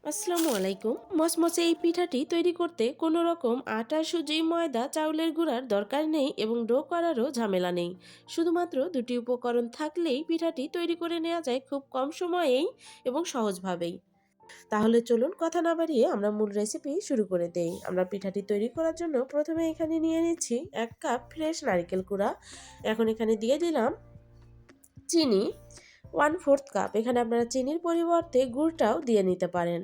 আসসালামু আলাইকুম। মচমচে এই পিঠাটি তৈরি করতে কোনো রকম আটা, সুজি, ময়দা, চাউলের গুঁড়ার দরকার নেই এবং ডো করারও ঝামেলা নেই। শুধুমাত্র দুটি উপকরণ থাকলেই পিঠাটি তৈরি করে নেওয়া যায় খুব কম সময়েই এবং সহজভাবেই। তাহলে চলুন কথা না বাড়িয়ে আমরা মূল রেসিপি শুরু করে দেই। আমরা পিঠাটি তৈরি করার জন্য প্রথমে এখানে নিয়ে নিচ্ছি 1 কাপ ফ্রেশ নারকেল কুড়া। এখন এখানে দিয়ে দিলাম চিনি 1/4 কাপ। এখানে আপনারা চিনির পরিবর্তে গুড়টাও দিয়ে নিতে পারেন।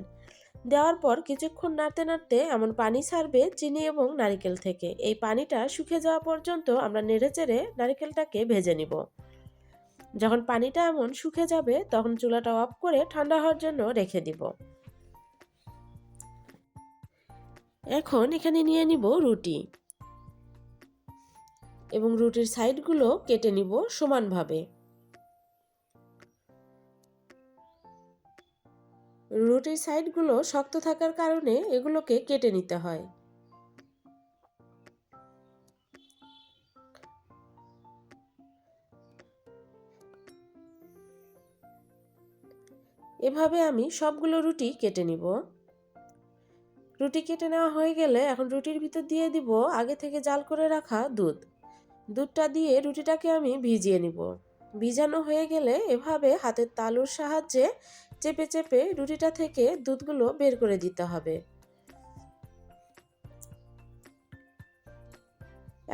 দেওয়ার পর কিছুক্ষণ নাড়তে নাড়তে এমন পানি ছাড়বে চিনি এবং নারিকেল থেকে। এই পানিটা শুকিয়ে যাওয়া পর্যন্ত আমরা নেড়েচেড়ে নারিকেলটাকে ভেজে নিব। যখন পানিটা এমন শুকিয়ে যাবে তখন চুলাটা অফ করে ঠান্ডা হওয়ার জন্য রেখে দিব। এখন এখানে নিয়ে নিব রুটি এবং রুটির সাইডগুলো কেটে নিব সমানভাবে। রুটির সাইডগুলো শক্ত থাকার কারণে এগুলোকে কেটে নিতে হয়। এভাবে আমি সবগুলো রুটি কেটে নিব। রুটি কেটে নেওয়া হয়ে গেলে এখন রুটির ভিতর দিয়ে দিব আগে থেকে জাল করে রাখা দুধ। দুধটা দিয়ে রুটিটাকে আমি ভিজিয়ে নিব। ভিজানো হয়ে গেলে এভাবে হাতের তালুর সাহায্যে চেপে চেপে রুটিটা থেকে দুধগুলো বের করে দিতে হবে।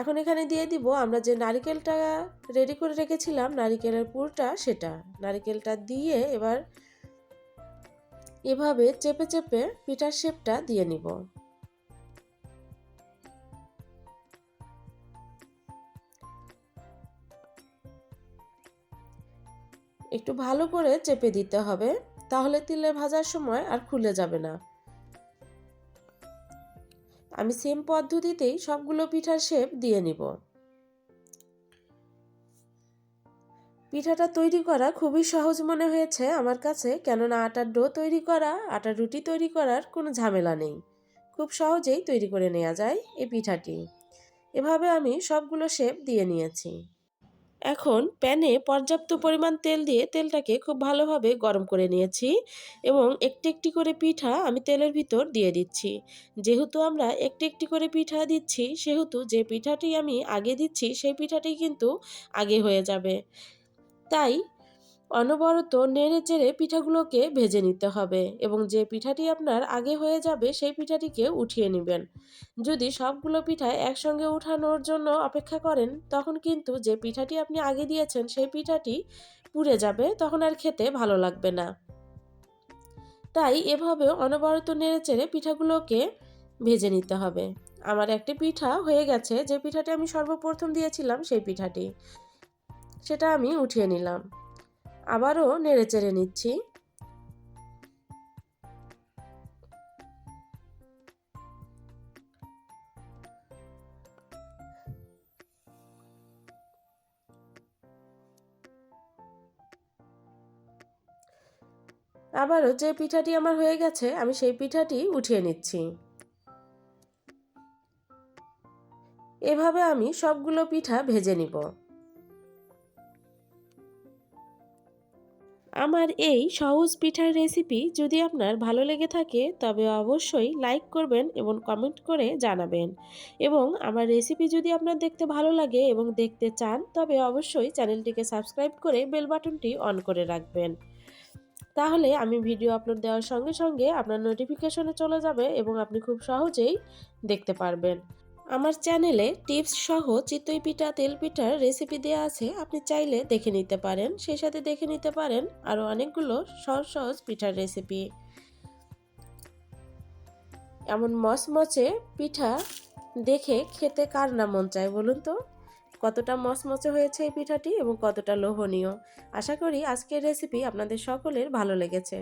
এখন এখানে দিয়ে দিব আমরা যে নারকেলটা রেডি করে রেখেছিলাম, নারকেলের পুরটা, সেটা নারকেলটা দিয়ে এবার এভাবে চেপে চেপে পিঠার শেপটা দিয়ে নিব। একটু ভালো করে চেপে দিতে হবে, তাহলে তেলে ভাজার সময় আর খুলে যাবে না। আমি সেম পদ্ধতিতেই সবগুলো পিঠার শেপ দিয়ে নিব। পিঠাটা তৈরি করা খুবই সহজ মনে হয়েছে আমার কাছে, কেননা আটার ডো তৈরি করা, আটার রুটি তৈরি করার কোনো ঝামেলা নেই। খুব সহজেই তৈরি করে নেওয়া যায় এই পিঠাটি। এভাবে আমি সবগুলো শেপ দিয়ে নিয়েছি। এখন প্যানে পর্যাপ্ত পরিমাণ তেল দিয়ে তেলটাকে খুব ভালোভাবে গরম করে নিয়েছি এবং একটি একটি করে পিঠা আমি তেলের ভিতর দিয়ে দিচ্ছি। যেহেতু আমরা একটি একটি করে পিঠা দিচ্ছি, সেহেতু যে পিঠাটি আমি আগে দিচ্ছি সেই পিঠাটি কিন্তু আগে হয়ে যাবে। তাই অনবরত নেড়েচেড়ে পিঠাগুলোকে ভেজে নিতে হবে এবং যে পিঠাটি আপনার আগে হয়ে যাবে সেই পিঠাটিকে উঠিয়ে নেবেন। যদি সবগুলো পিঠা একসঙ্গে উঠানোর জন্য অপেক্ষা করেন তখন কিন্তু যে পিঠাটি আপনি আগে দিয়েছেন সেই পিঠাটি পুড়ে যাবে, তখন আর খেতে ভালো লাগবে না। তাই এভাবে অনবরত নেড়েচেড়ে পিঠাগুলোকে ভেজে নিতে হবে। আমার একটি পিঠা হয়ে গেছে, যে পিঠাটি আমি সর্বপ্রথম দিয়েছিলাম সেই পিঠাটি, সেটা আমি উঠিয়ে নিলাম। আবারও নেড়েচেড়ে নিচ্ছি। আবারও যে পিঠাটি আমার হয়ে গেছে আমি সেই পিঠাটি উঠিয়ে নিচ্ছি। এভাবে আমি সবগুলো পিঠা ভেজে নিব। আমার এই সহজ পিঠার রেসিপি যদি আপনার ভালো লেগে থাকে তবে অবশ্যই লাইক করবেন এবং কমেন্ট করে জানাবেন। এবং আমার রেসিপি যদি আপনার দেখতে ভালো লাগে এবং দেখতে চান তবে অবশ্যই চ্যানেলটিকে সাবস্ক্রাইব করে বেল বাটনটি অন করে রাখবেন। তাহলে আমি ভিডিও আপলোড দেওয়ার সঙ্গে সঙ্গে আপনার নোটিফিকেশনে চলে যাবে এবং আপনি খুব সহজেই দেখতে পারবেন। আমার চ্যানেলে টিপস সহ চিতই পিঠা, তেল পিঠার রেসিপি দেওয়া আছে, আপনি চাইলে দেখে নিতে পারেন। সেই সাথে দেখে নিতে পারেন আরও অনেকগুলো সহজ সহজ পিঠার রেসিপি। এমন মচমচে পিঠা দেখে খেতে কার না মন চায় বলুন তো? কতটা মচমচে হয়েছে এই পিঠাটি এবং কতটা লোভনীয়। আশা করি আজকের রেসিপি আপনাদের সকলের ভালো লেগেছে।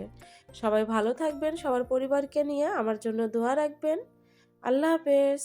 সবাই ভালো থাকবেন, সবার পরিবারকে নিয়ে আমার জন্য দোয়া রাখবেন। আল্লাহ হাফেজ।